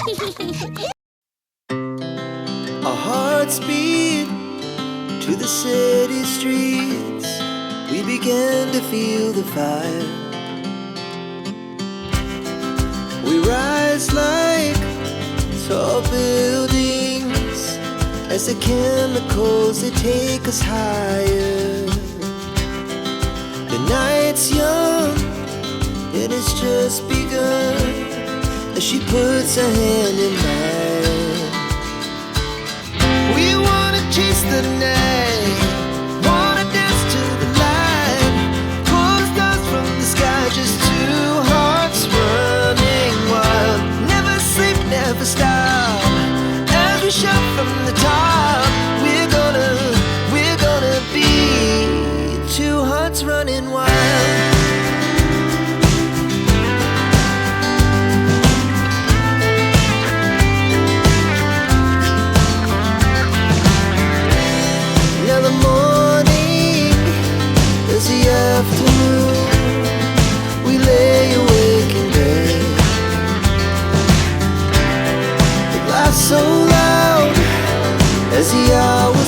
Our hearts beat to the city streets. We began to feel the fire. We rise like tall buildings as the chemicals, they take us higher. The night's young, it has just begun as she puts her hand in mine. We wanna chase the night, wanna dance to the light, pull stars from the sky, just two hearts running wild. Never sleep, never stop, as we shout from the top. We're gonna be two hearts running wild. Afternoon, we lay awake in bed. It laughs so loud as the hours